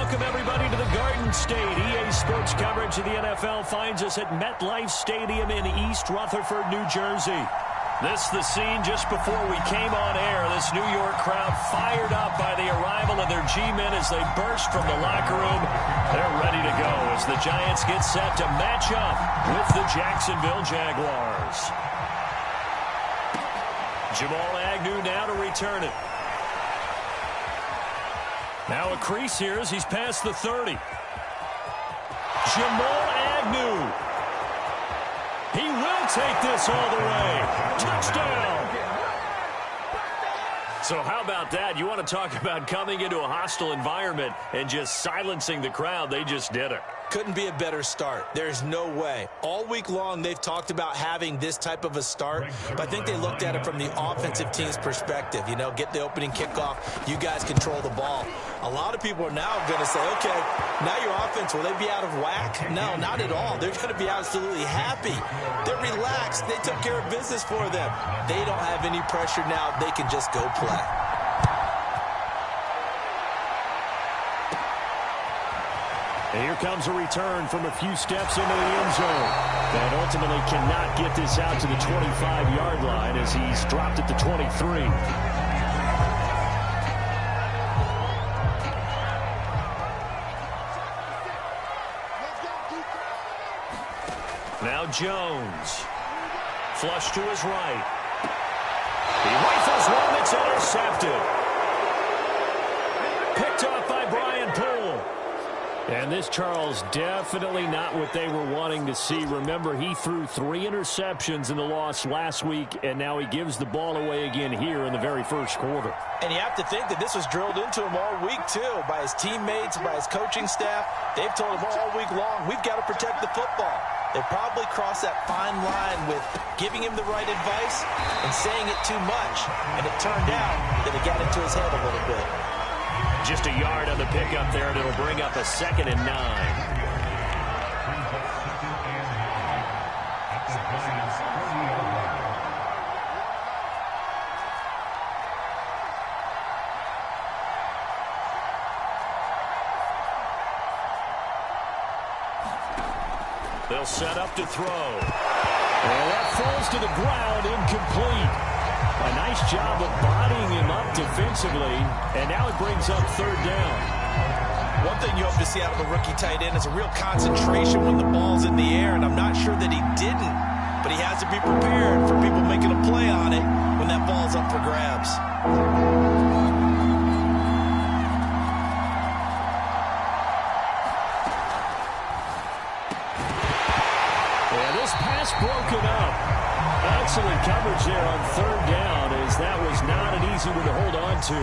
Welcome, everybody, to the Garden State. EA Sports coverage of the NFL finds us at MetLife Stadium in East Rutherford, New Jersey. This is the scene just before we came on air. This New York crowd fired up by the arrival of their G-men as they burst from the locker room. They're ready to go as the Giants get set to match up with the Jacksonville Jaguars. Jamal Agnew now to return it. Now a crease here as he's past the 30. Jamal Agnew. He will take this all the way. Touchdown. So how about that? You want to talk about coming into a hostile environment and just silencing the crowd. They just did it. Couldn't be a better start. There's no way. All week long, they've talked about having this type of a start, but I think they looked at it from the offensive team's perspective. You know, get the opening kickoff. You guys control the ball. A lot of people are now going to say, okay, now your offense, will they be out of whack? No, not at all. They're going to be absolutely happy. They're relaxed. They took care of business for them. They don't have any pressure now. They can just go play. And here comes a return from a few steps into the end zone. And ultimately cannot get this out to the 25-yard line as he's dropped at the 23. Now Jones. Flush to his right. He rifles one that's intercepted. Picked off by Brian Poole. And this, Charles, definitely not what they were wanting to see. Remember, he threw 3 interceptions in the loss last week, and now he gives the ball away again here in the very first quarter. And you have to think that this was drilled into him all week, too, by his teammates, by his coaching staff. They've told him all week long, we've got to protect the football. They probably crossed that fine line with giving him the right advice and saying it too much. And it turned out that it got into his head a little bit. Just a yard on the pickup there, and it'll bring up a 2nd and 9. They'll set up to throw. And that falls to the ground, incomplete. A nice job of bodying him up defensively, and now it brings up 3rd down. One thing you hope to see out of a rookie tight end is a real concentration when the ball's in the air, and I'm not sure that he didn't, but he has to be prepared for people making a play on it when that ball's up for grabs. And this pass broken up. Excellent coverage there on 3rd down, as that was not an easy one to hold on to.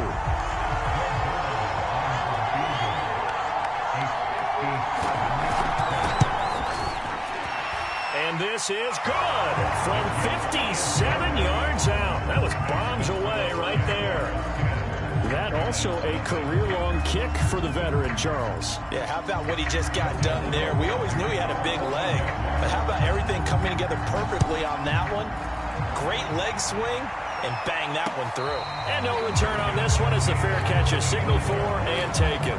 And this is good from 57 yards out. That was bombs away right there. That also a career-long kick for the veteran, Charles. Yeah, how about what he just got done there? We always knew he had a big leg, but how about everything coming together perfectly on that one? Great leg swing, and bang that one through. And no return on this one as the fair catch is signaled for and taken.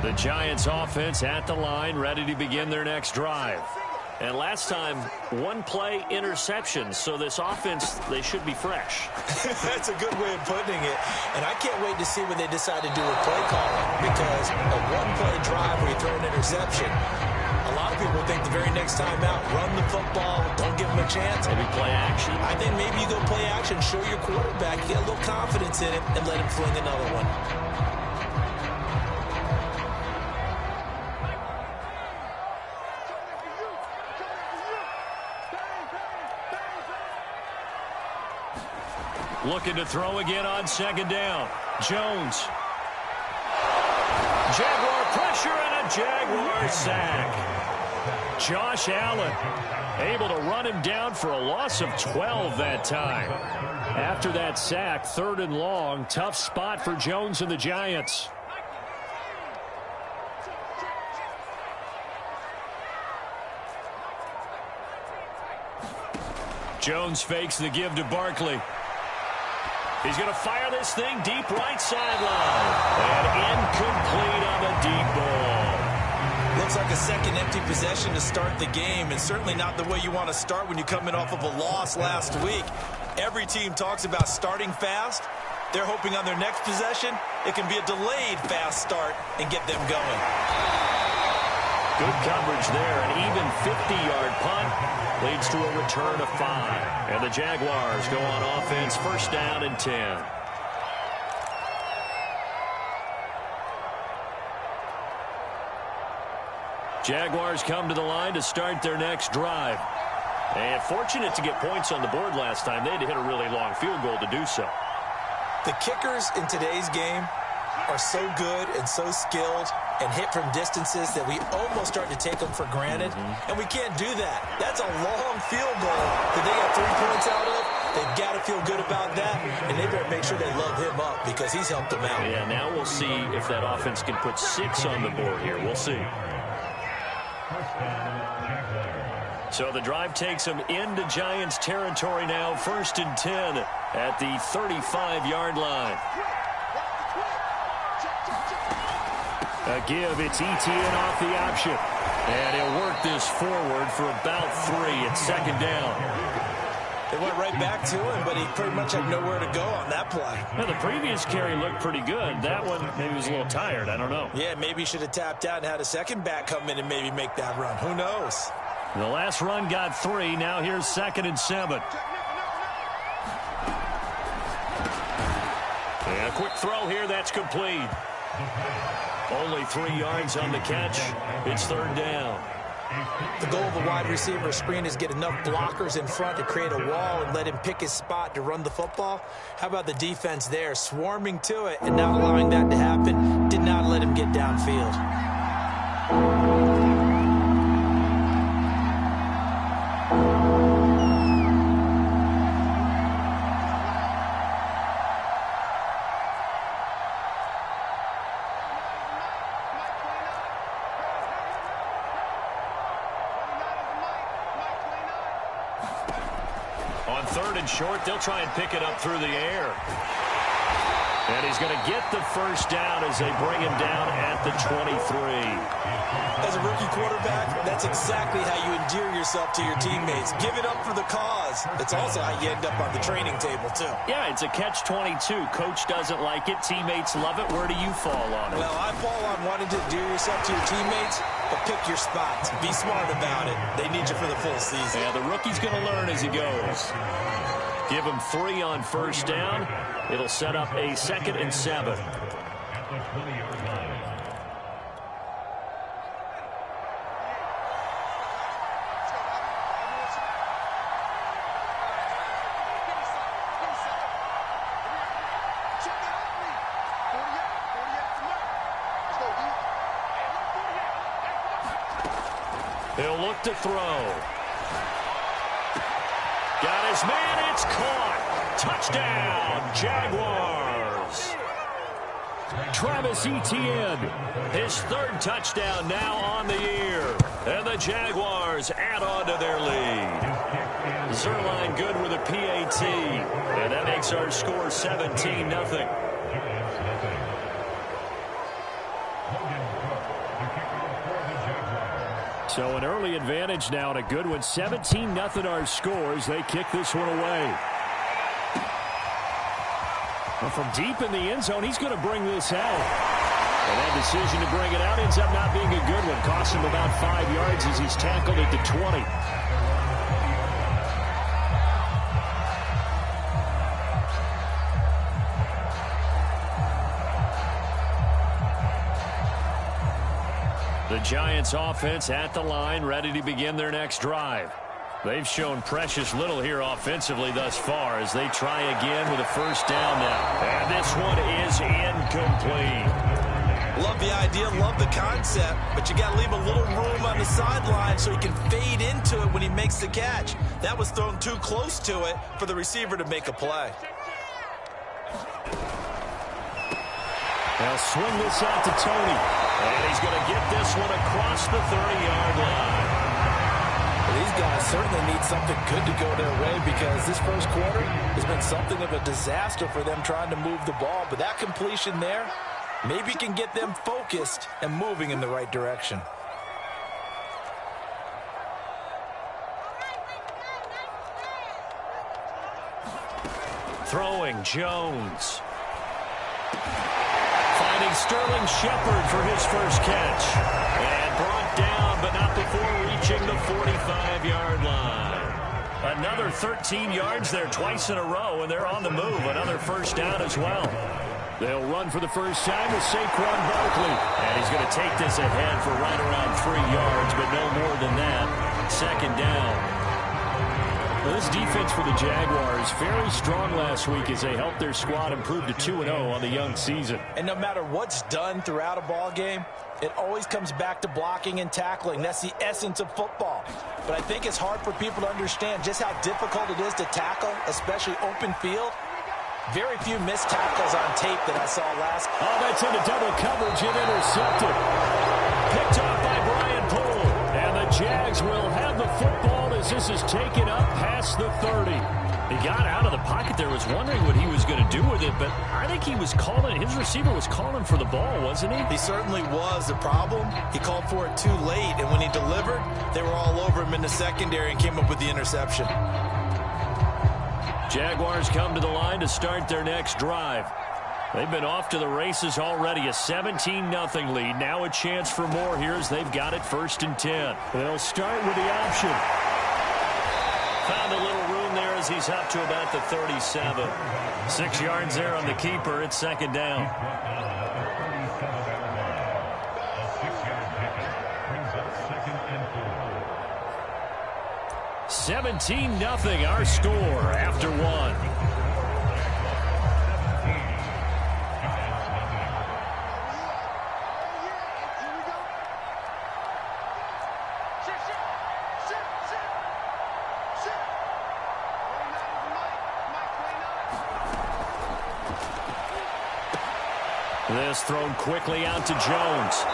The Giants offense at the line, ready to begin their next drive. And last time, 1-play interception. So this offense, they should be fresh. That's a good way of putting it. And I can't wait to see when they decide to do a play calling, because a 1-play drive where you throw an interception, a lot of people think the very next time out, run the football, don't give them a chance. Maybe play action. I think maybe you go play action, show your quarterback, get a little confidence in it, and let him fling another one. Looking to throw again on 2nd down. Jones. Jaguar pressure and a Jaguar sack. Josh Allen able to run him down for a loss of 12 that time. After that sack, 3rd and long. Tough spot for Jones and the Giants. Jones fakes the give to Barkley. He's going to fire this thing deep right sideline. And incomplete on the deep ball. Looks like a second empty possession to start the game, and certainly not the way you want to start when you're coming off of a loss last week. Every team talks about starting fast. They're hoping on their next possession, it can be a delayed fast start and get them going. Good coverage there. An even 50-yard punt leads to a return of 5. And the Jaguars go on offense, first down and 10. Jaguars come to the line to start their next drive. And fortunate to get points on the board last time. They had to hit a really long field goal to do so. The kickers in today's game are so good and so skilled and hit from distances that we almost start to take them for granted. And we can't do that. That's a long field goal that they got 3 points out of. They've got to feel good about that, and they better make sure they load him up because he's helped them out. Yeah, now we'll see if that offense can put 6 on the board here. We'll see. So the drive takes them into Giants territory now, first and 10 at the 35-yard line. A give, it's Etienne off the option. And he'll work this forward for about 3 at second down. They went right back to him, but he pretty much had nowhere to go on that play. Well, the previous carry looked pretty good. That one maybe was a little tired. I don't know. Yeah, maybe he should have tapped out and had a second back come in and maybe make that run. Who knows? The last run got 3. Now here's second and 7. And a quick throw here. That's complete. Only 3 yards on the catch. It's third down. The goal of a wide receiver screen is get enough blockers in front to create a wall and let him pick his spot to run the football. How about the defense there, swarming to it and not allowing that to happen? Did not let him get downfield. Short, they'll try and pick it up through the air. And he's going to get the first down as they bring him down at the 23. As a rookie quarterback, that's exactly how you endear yourself to your teammates. Give it up for the cause. It's also how you end up on the training table, too. Yeah, it's a catch-22. Coach doesn't like it. Teammates love it. Where do you fall on it? Well, I fall on wanting to endear yourself to your teammates, but pick your spots. Be smart about it. They need you for the full season. Yeah, the rookie's going to learn as he goes. Give him 3 on first down. It'll set up a second and 7. He'll look to throw. Got his man, it's caught. Touchdown, Jaguars. Travis Etienne, his 3rd touchdown now on the year. And the Jaguars add on to their lead. Zerline good with a PAT. And that makes our score 17-0. So an early advantage now and a good one. 17-0 our scores. They kick this one away. Well, from deep in the end zone, he's going to bring this out. And that decision to bring it out ends up not being a good one. Costs him about 5 yards as he's tackled at the 20. The Giants offense at the line, ready to begin their next drive. They've shown precious little here offensively thus far as they try again with a first down now. And this one is incomplete. Love the idea, love the concept, but you got to leave a little room on the sideline so he can fade into it when he makes the catch. That was thrown too close to it for the receiver to make a play. They'll swing this out to Tony. And he's going to get this one across the 30-yard line. These guys certainly need something good to go their way because this first quarter has been something of a disaster for them trying to move the ball. But that completion there maybe can get them focused and moving in the right direction. Throwing Jones. Finding Sterling Shepard for his first catch. And brought down, but not before reaching the 45-yard line. Another 13 yards there twice in a row, and they're on the move. Another first down as well. They'll run for the first time with Saquon Barkley. And he's going to take this ahead for right around 3 yards, but no more than that. Second down. Well, this defense for the Jaguars, very strong last week as they helped their squad improve to 2-0 on the young season. And no matter what's done throughout a ball game, it always comes back to blocking and tackling. That's the essence of football. But I think it's hard for people to understand just how difficult it is to tackle, especially open field. Very few missed tackles on tape that I saw last. Oh, that's into double coverage and intercepted. Picked off by Brian Poole. And the Jags will have the football as this is taken up past the 30. He got out of the pocket there, was wondering what he was going to do with it, but I think he was calling, his receiver was calling for the ball, wasn't he? He certainly was. The problem, he called for it too late, and when he delivered, they were all over him in the secondary and came up with the interception. Jaguars come to the line to start their next drive. They've been off to the races already, a 17-0 lead. Now a chance for more here as they've got it 1st and 10. They'll start with the option. Found a little room there as he's up to about the 37. 6 yards there on the keeper. It's second down. 17-0 our score after one. This thrown quickly out to Jones.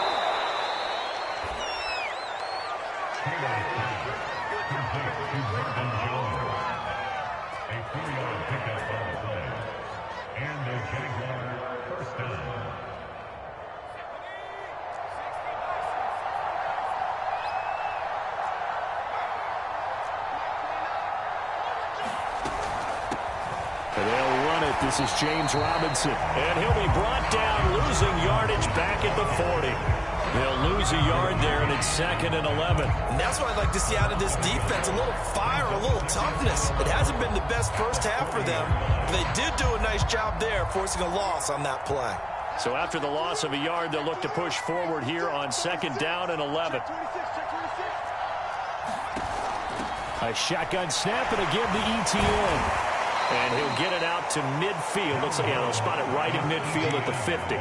This is James Robinson, and he'll be brought down, losing yardage back at the 40. They'll lose a yard there, and it's 2nd and 11. And that's what I'd like to see out of this defense, a little fire, a little toughness. It hasn't been the best first half for them, but they did do a nice job there, forcing a loss on that play. So after the loss of a yard, they'll look to push forward here on 2nd down and 11. A shotgun snap, and again the ETN. And he'll get it out to midfield. Looks like they'll spot it right in midfield at the 50.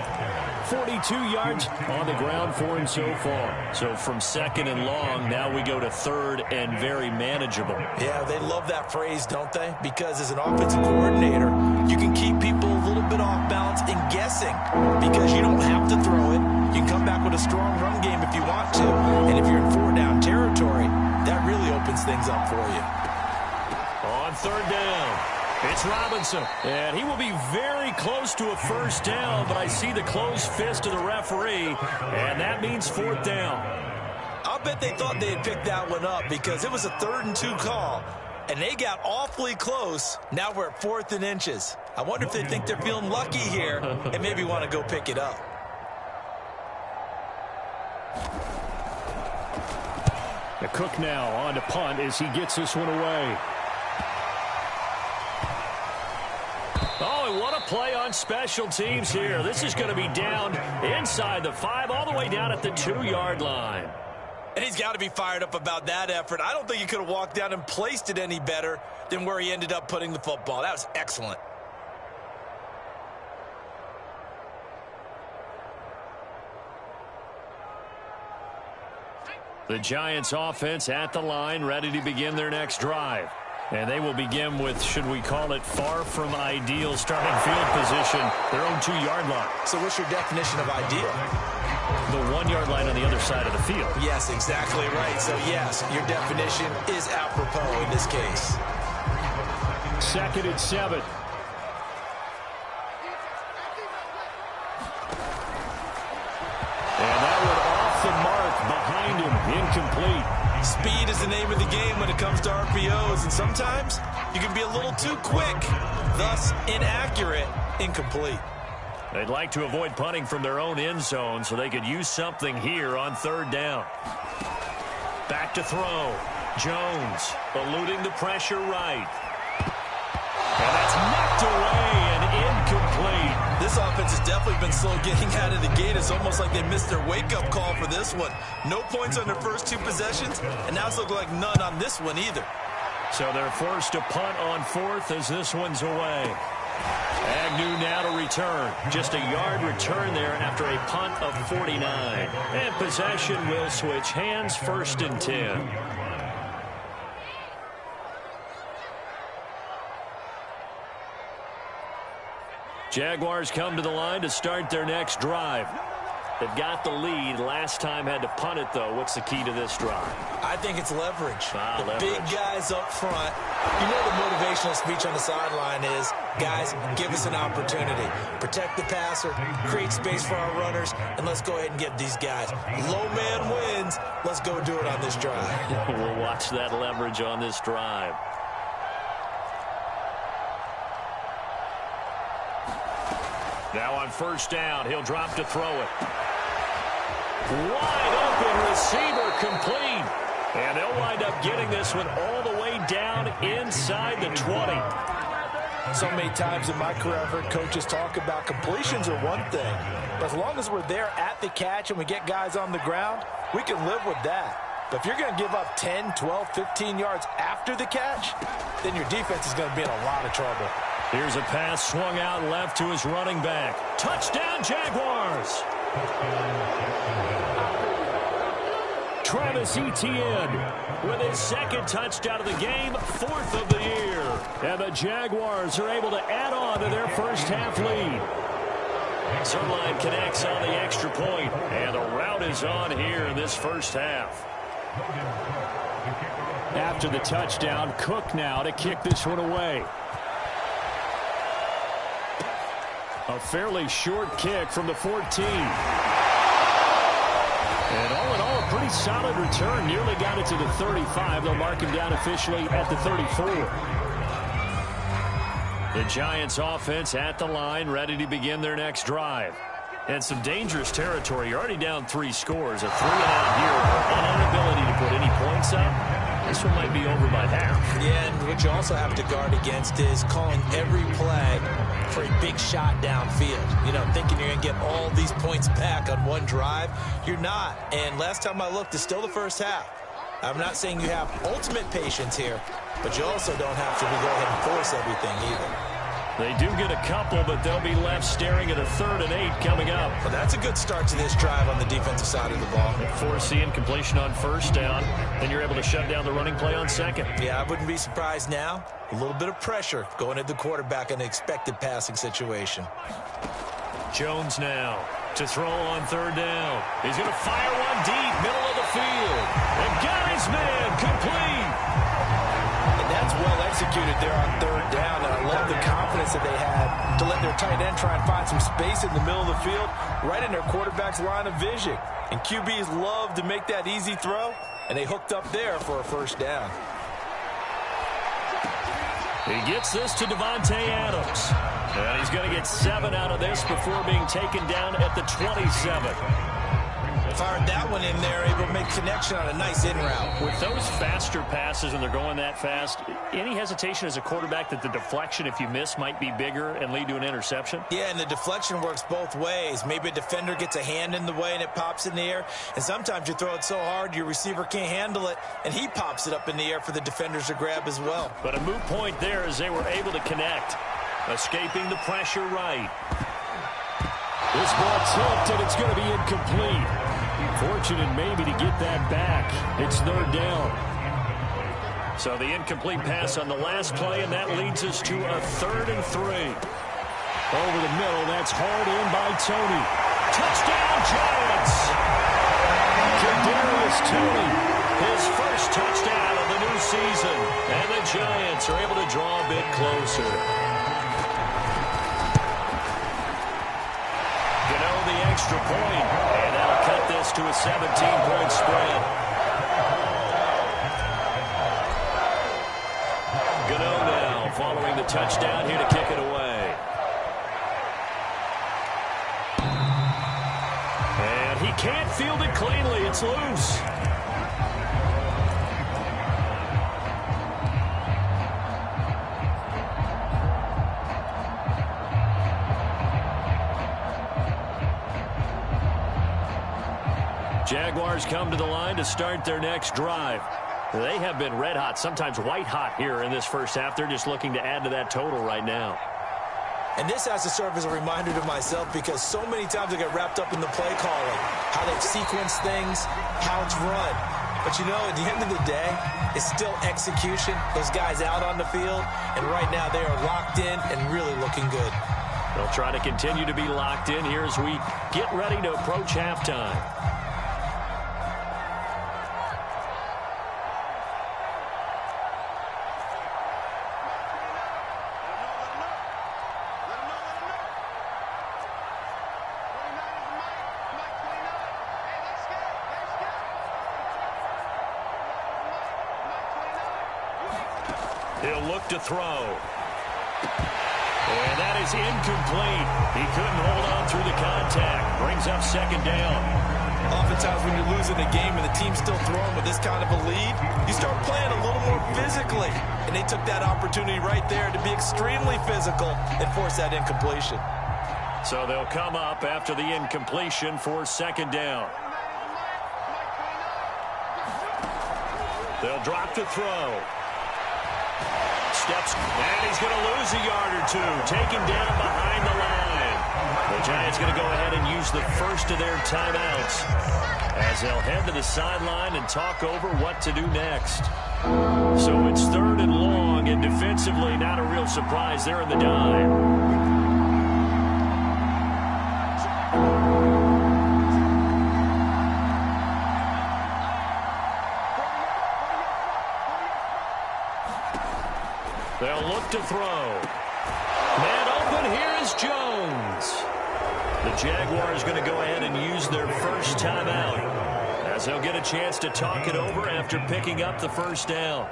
42 yards on the ground for him so far. So from 2nd and long, now we go to 3rd and very manageable. Yeah, they love that phrase, don't they? Because as an offensive coordinator, you can keep people a little bit off balance and guessing because you don't have to throw it. You can come back with a strong run game if you want to. And if you're in 4-down territory, that really opens things up for you. On 3rd down. It's Robinson, and he will be very close to a first down, but I see the closed fist of the referee, and that means 4th down. I'll bet they thought they had picked that one up because it was a 3rd and 2 call, and they got awfully close. Now we're at 4th and inches. I wonder if they think they're feeling lucky here and maybe want to go pick it up. The Cook now on to punt as he gets this one away. Oh, and what a play on special teams here. This is going to be down inside the 5, all the way down at the 2-yard line. And he's got to be fired up about that effort. I don't think he could have walked down and placed it any better than where he ended up putting the football. That was excellent. The Giants offense at the line, ready to begin their next drive. And they will begin with, should we call it, far from ideal starting field position, their own 2-yard line. So what's your definition of ideal? the 1-yard line on the other side of the field. Yes, exactly right. So, yes, your definition is apropos in this case. 2nd and 7. And that one off the mark behind him. Incomplete. Speed is the name of the game when it comes to RPOs, and sometimes you can be a little too quick, thus inaccurate, incomplete. They'd like to avoid punting from their own end zone so they could use something here on 3rd down. Back to throw. Jones eluding the pressure right. And that's knocked away and incomplete. This offense has definitely been slow getting out of the gate. It's almost like they missed their wake-up call for this one. No points on their first 2 possessions, and now it's looking like none on this one either. So they're forced to punt on 4th as this one's away. Agnew now to return. Just a yard return there after a punt of 49. And possession will switch hands, 1st and 10. Jaguars come to the line to start their next drive. They've got the lead. Last time had to punt it, though. What's the key to this drive? I think it's leverage. Leverage. Big guys up front. You know the motivational speech on the sideline is, guys, give us an opportunity. Protect the passer, create space for our runners, and let's go ahead and get these guys. Low man wins. Let's go do it on this drive. We'll watch that leverage on this drive. Now on 1st down, he'll drop to throw it. Wide open receiver complete. And they'll wind up getting this one all the way down inside the 20. So many times in my career, I've heard coaches talk about completions are one thing. But as long as we're there at the catch and we get guys on the ground, we can live with that. But if you're going to give up 10, 12, 15 yards after the catch, then your defense is going to be in a lot of trouble. Here's a pass swung out left to his running back. Touchdown, Jaguars! Travis Etienne with his 2nd touchdown of the game, 4th of the year. And the Jaguars are able to add on to their first half lead. Zerline connects on the extra point, and the route is on here in this first half. After the touchdown, Cook now to kick this one away. A fairly short kick from the 14. And all in all, a pretty solid return. Nearly got it to the 35. They'll mark him down officially at the 34. The Giants offense at the line, ready to begin their next drive. And some dangerous territory. You're already down 3 scores. A 3-and-out here. An inability to put any points up. This one might be over by half. Yeah, and what you also have to guard against is calling every play for a big shot downfield. You know, thinking you're going to get all these points back on one drive. You're not. And last time I looked, it's still the first half. I'm not saying you have ultimate patience here, but you also don't have to go ahead and force everything either. They do get a couple, but they'll be left staring at a 3rd and 8 coming up. Well, that's a good start to this drive on the defensive side of the ball. Force the incompletion on 1st down, then you're able to shut down the running play on 2nd. Yeah, I wouldn't be surprised now. A little bit of pressure going at the quarterback in an expected passing situation. Jones now to throw on 3rd down. He's going to fire one deep, middle of the field. And got his man complete. And that's well executed there on 3rd down. And I love the confidence that they had to let their tight end try and find some space in the middle of the field, right in their quarterback's line of vision. And QBs love to make that easy throw, and they hooked up there for a 1st down. He gets this to Devontae Adams. And he's going to get 7 out of this before being taken down at the 27. Fired that one in there, able to make connection on a nice in route. With those faster passes and they're going that fast, any hesitation as a quarterback that the deflection, if you miss, might be bigger and lead to an interception? Yeah, and the deflection works both ways. Maybe a defender gets a hand in the way and it pops in the air. And sometimes you throw it so hard your receiver can't handle it, and he pops it up in the air for the defenders to grab as well. But a moot point there as they were able to connect. Escaping the pressure right. This ball tipped, and it's going to be incomplete. Fortunate maybe to get that back. It's 3rd down. So the incomplete pass on the last play, and that leads us to a 3rd and 3. Over the middle, that's hauled in by Tony. Touchdown, Giants! Kadarius Toney, his first touchdown of the new season. And the Giants are able to draw a bit closer. Gano the extra point, and that'll cut this to a 17-point spread. Gano now following the touchdown here to kick it away. And he can't field it cleanly. It's loose. Jaguars come to the line to start their next drive. They have been red hot, sometimes white hot here in this first half. They're just looking to add to that total right now. And this has to serve as a reminder to myself because so many times I get wrapped up in the play calling, how they've sequenced things, how it's run. But, you know, at the end of the day, it's still execution. Those guys out on the field, and right now they are locked in and really looking good. They'll try to continue to be locked in here as we get ready to approach halftime. He'll look to throw. And that is incomplete. He couldn't hold on through the contact. Brings up second down. Oftentimes when you're losing a game and the team's still throwing with this kind of a lead, you start playing a little more physically. And they took that opportunity right there to be extremely physical and force that incompletion. So they'll come up after the incompletion for second down. They'll drop to throw. Steps, and he's going to lose a yard or two. Taken down behind the line. The Giants going to go ahead and use the first of their timeouts as they'll head to the sideline and talk over what to do next. So it's third and long, and defensively not a real surprise there in the dive. They'll look to throw. Man open, here is Jones. The Jaguars going to go ahead and use their first timeout as they'll get a chance to talk it over after picking up the first down.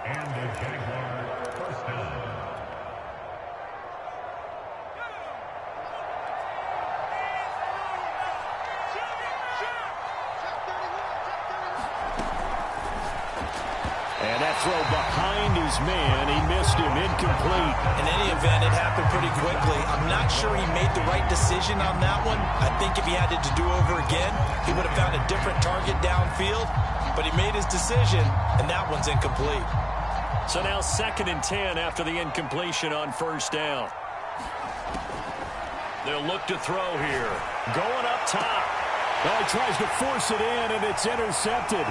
And that throw behind his man, he missed him, incomplete. In any event, it happened pretty quickly. I'm not sure he made the right decision on that one. I think if he had it to do over again, he would have found a different target downfield. But he made his decision, and that one's incomplete. So now 2nd and 10 after the incompletion on first down. They'll look to throw here. Going up top. Oh, he tries to force it in, and it's intercepted.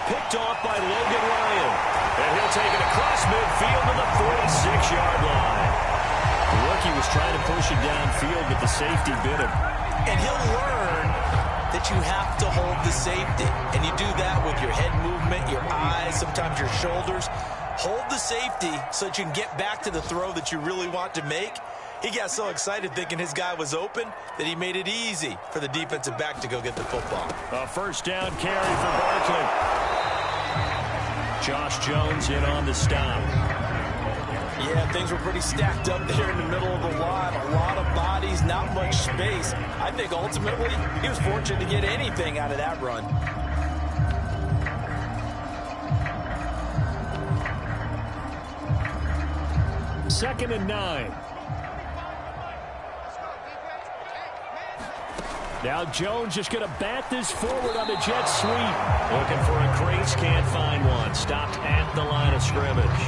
Picked off by Logan Ryan. And he'll take it across midfield to the 46-yard line. The rookie was trying to push it downfield, but the safety bit him. And he'll learn that you have to hold the safety. And you do that with your head movement, your eyes, sometimes your shoulders. Hold the safety so that you can get back to the throw that you really want to make. He got so excited thinking his guy was open that he made it easy for the defensive back to go get the football. A first down carry for Barkley. Josh Jones in on the stop. Yeah, things were pretty stacked up there in the middle of the line. A lot of bodies, not much space. I think ultimately he was fortunate to get anything out of that run. Second and 9. Now Jones just going to bat this forward on the jet sweep. Looking for a crease, can't find one. Stopped at the line of scrimmage.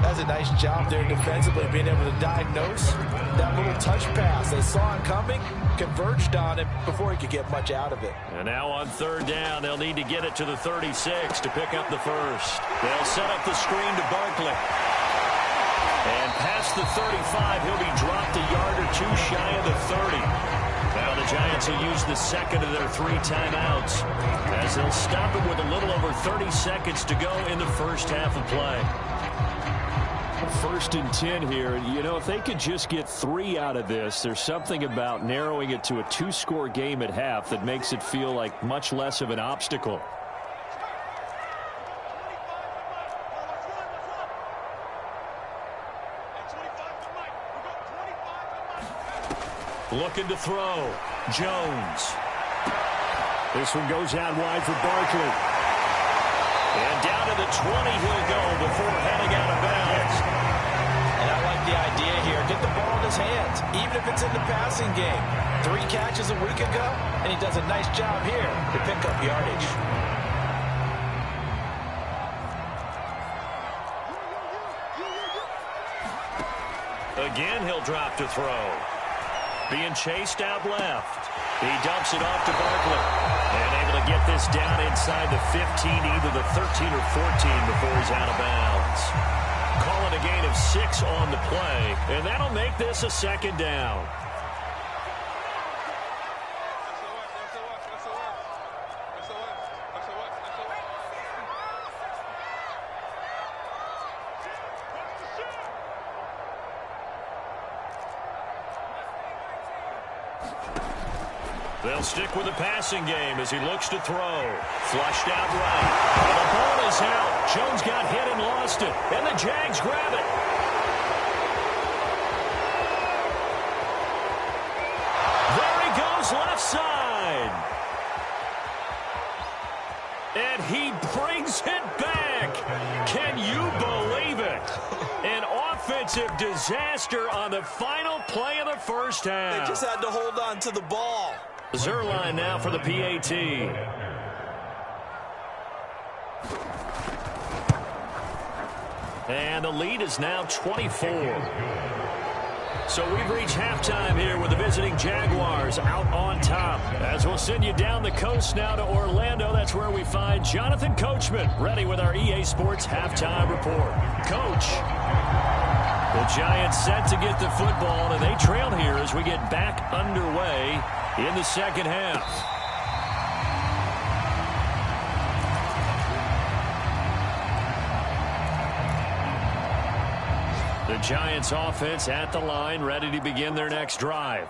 That's a nice job there defensively, being able to diagnose that little touch pass. They saw him coming, converged on it before he could get much out of it. And now on third down, they'll need to get it to the 36 to pick up the first. They'll set up the screen to Barkley. And past the 35, he'll be dropped a yard or two shy of the 30. Now the Giants will use the second of their 3 timeouts as they'll stop it with a little over 30 seconds to go in the first half of play. 1st and 10 here. You know, if they could just get 3 out of this, there's something about narrowing it to a 2-score game at half that makes it feel like much less of an obstacle. Looking to throw. Jones. This one goes out wide for Barkley. And down to the 20 he'll go before heading out of bounds. And I like the idea here. Get the ball in his hands, even if it's in the passing game. 3 catches a week ago, and he does a nice job here to pick up yardage. Again, he'll drop to throw. Being chased out left. He dumps it off to Barkley. And able to get this down inside the 15, either the 13 or 14 before he's out of bounds. Call it a gain of 6 on the play. And that'll make this a 2nd down. They'll stick with the passing game as he looks to throw. Flushed out right. And the ball is out. Jones got hit and lost it. And the Jags grab it. There he goes left side. And he brings it back. Can you believe it? An offensive disaster on the final play of the first half. They just had to hold on to the ball. Zerline now for the PAT. And the lead is now 24. So we've reached halftime here with the visiting Jaguars out on top. As we'll send you down the coast now to Orlando. That's where we find Jonathan Coachman ready with our EA Sports halftime report. Coach, the Giants set to get the football, and they trail here as we get back underway in the second half. The Giants offense at the line, ready to begin their next drive.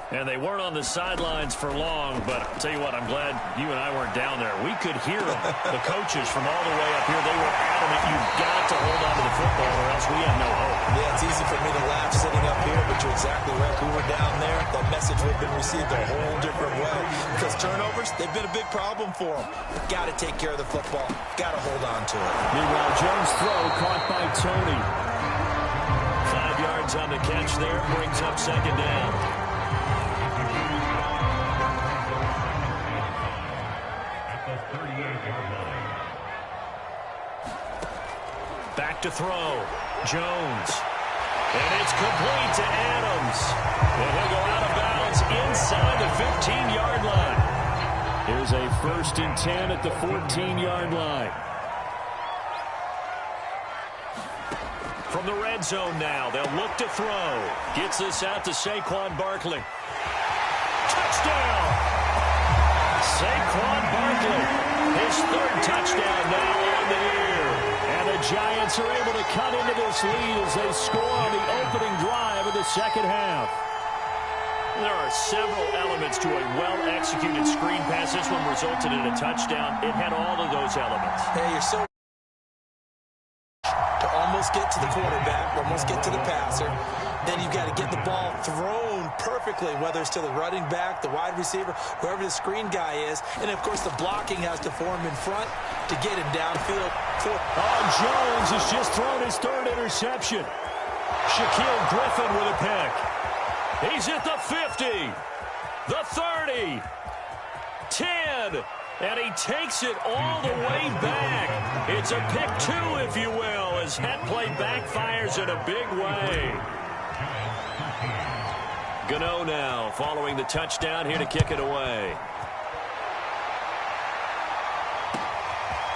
And they weren't on the sidelines for long, but I'll tell you what, I'm glad you and I weren't down there. We could hear them, the coaches from all the way up here. They were adamant, you've got to hold on to the football or else we have no hope. Yeah, it's easy for me to laugh sitting up here, but you're exactly right. We were down there. That message would have been received a whole different way. Because turnovers, they've been a big problem for them. Got to take care of the football. Got to hold on to it. Meanwhile, Jones' throw caught by Tony. 5 yards on the catch there, brings up 2nd down. Back to throw. Jones. And it's complete to Adams. And he'll go out of bounds inside the 15-yard line. Here's a 1st and 10 at the 14-yard line. From the red zone now, they'll look to throw. Gets this out to Saquon Barkley. Touchdown! Saquon Barkley, his 3rd touchdown now on the year. And the Giants are able to cut into this lead as they score on the opening drive of the second half. There are several elements to a well-executed screen pass. This one resulted in a touchdown. It had all of those elements. Hey, you're so to almost get to the quarterback, almost get to the passer. Then you've got to get the ball thrown perfectly, whether it's to the running back, the wide receiver, whoever the screen guy is. And, of course, the blocking has to form in front to get him downfield. Jones has just thrown his 3rd interception. Shaquille Griffin with a pick. He's at the 50, the 30, 10, and he takes it all the way back. It's a pick 2, if you will, as that play backfires in a big way. Gano now following the touchdown here to kick it away.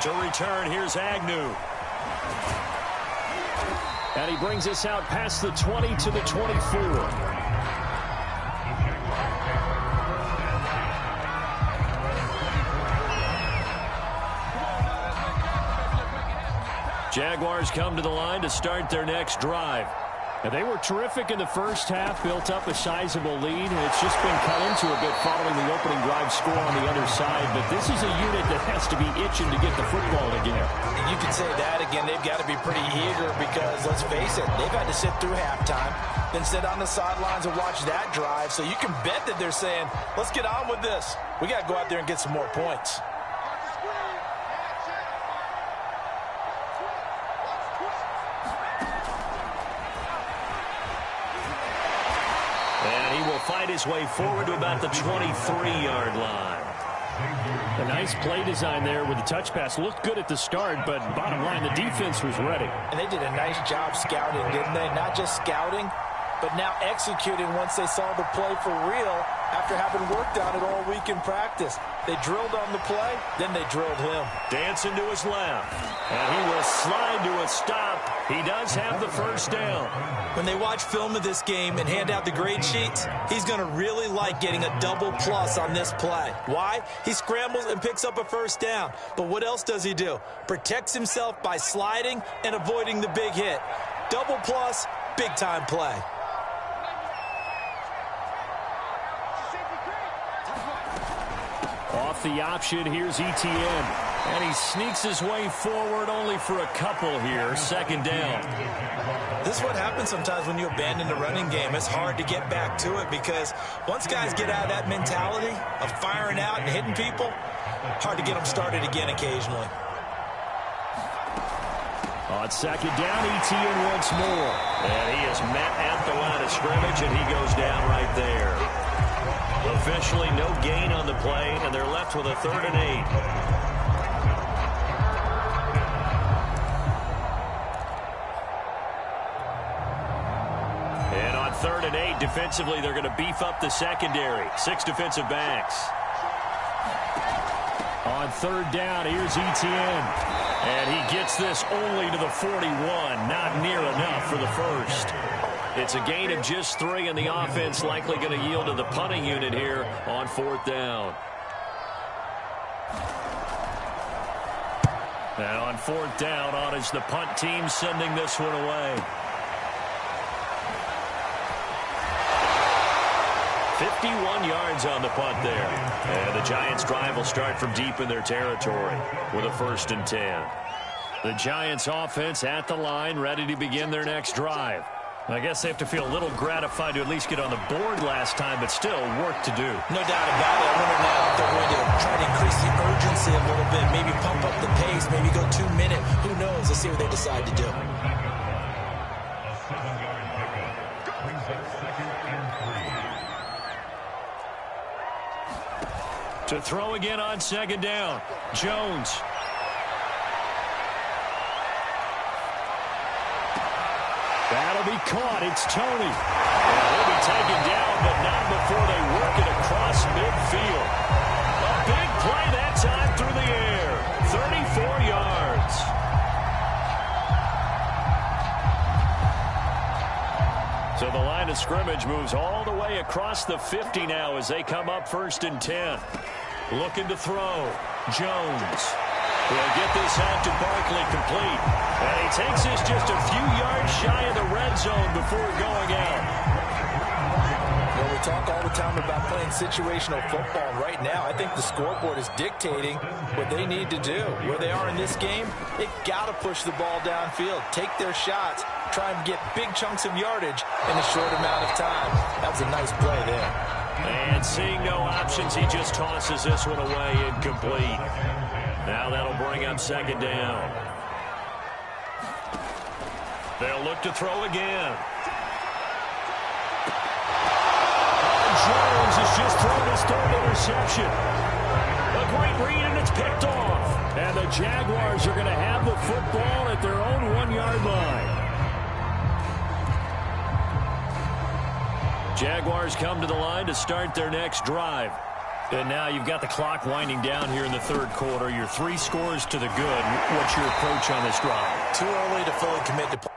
To return, here's Agnew. And he brings us out past the 20 to the 24. Jaguars come to the line to start their next drive. And they were terrific in the first half, built up a sizable lead, and it's just been cut into a bit following the opening drive score on the other side. But this is a unit that has to be itching to get the football again. You can say that again. They've got to be pretty eager because, let's face it, they've had to sit through halftime, then sit on the sidelines and watch that drive. So you can bet that they're saying, let's get on with this. We got to go out there and get some more points. And he will fight his way forward to about the 23-yard line. A nice play design there with the touch pass. Looked good at the start, but bottom line, the defense was ready. And they did a nice job scouting, didn't they? Not just scouting, but now executing once they saw the play for real after having worked on it all week in practice. They drilled on the play, then they drilled him. Dancing to his left, and he will slide to a stop. He does have the first down. When they watch film of this game and hand out the grade sheets, he's going to really like getting a double plus on this play. Why? He scrambles and picks up a first down. But what else does he do? Protects himself by sliding and avoiding the big hit. Double plus, big-time play. Off the option, here's Etienne. And he sneaks his way forward only for a couple here. Second down. This is what happens sometimes when you abandon the running game. It's hard to get back to it because once guys get out of that mentality of firing out and hitting people, hard to get them started again occasionally. On second down, Etienne once more. And he is met at the line of scrimmage, and he goes down right there. Officially no gain on the play, and they're left with a 3rd and 8. And on 3rd and 8, defensively, they're going to beef up the secondary. 6 defensive backs. On 3rd down, here's Etienne. And he gets this only to the 41. Not near enough for the first. It's a gain of just 3, and the offense likely going to yield to the punting unit here on 4th down. And on 4th down, on is the punt team sending this one away. 51 yards on the punt there. And the Giants' drive will start from deep in their territory with a 1st and 10. The Giants' offense at the line, ready to begin their next drive. I guess they have to feel a little gratified to at least get on the board last time, but still work to do. No doubt about it. I wonder now if they're going to try to increase the urgency a little bit, maybe pump up the pace, maybe go 2 minute. Who knows? Let's see what they decide to do. To throw again on 2nd down, Jones. That'll be caught. It's Tony. And he'll be taken down, but not before they work it across midfield. A big play that time through the air. 34 yards. So the line of scrimmage moves all the way across the 50 now as they come up 1st and 10. Looking to throw. Jones. Will get this out to Barkley complete. And he takes this just a few yards shy of the red zone before going out. Well, we talk all the time about playing situational football. Right now, I think the scoreboard is dictating what they need to do. Where they are in this game, they got to push the ball downfield, take their shots, try and get big chunks of yardage in a short amount of time. That was a nice play there. And seeing no options, he just tosses this one away incomplete. Now that'll bring up 2nd down. They'll look to throw again. Jones has just thrown his 3rd interception. A great read, and it's picked off. And the Jaguars are going to have the football at their own 1-yard line. Jaguars come to the line to start their next drive. And now you've got the clock winding down here in the 3rd quarter. You're 3 scores to the good. What's your approach on this drive? Too early to fully commit to play.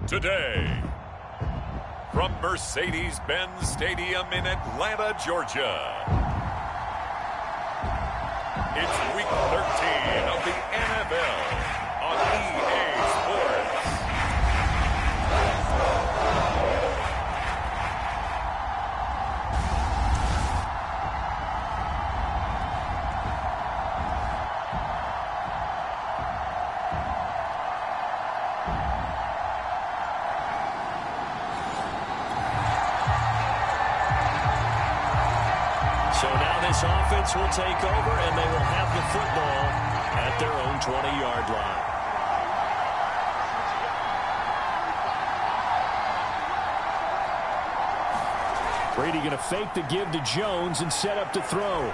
Today, from Mercedes-Benz Stadium in Atlanta, Georgia, it's Week 13 of the NFL on EA Sports. So now this offense will take over, and they will have the football at their own 20-yard line. Brady going to fake the give to Jones and set up to throw.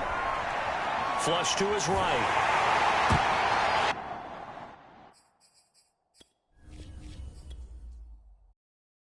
Flush to his right.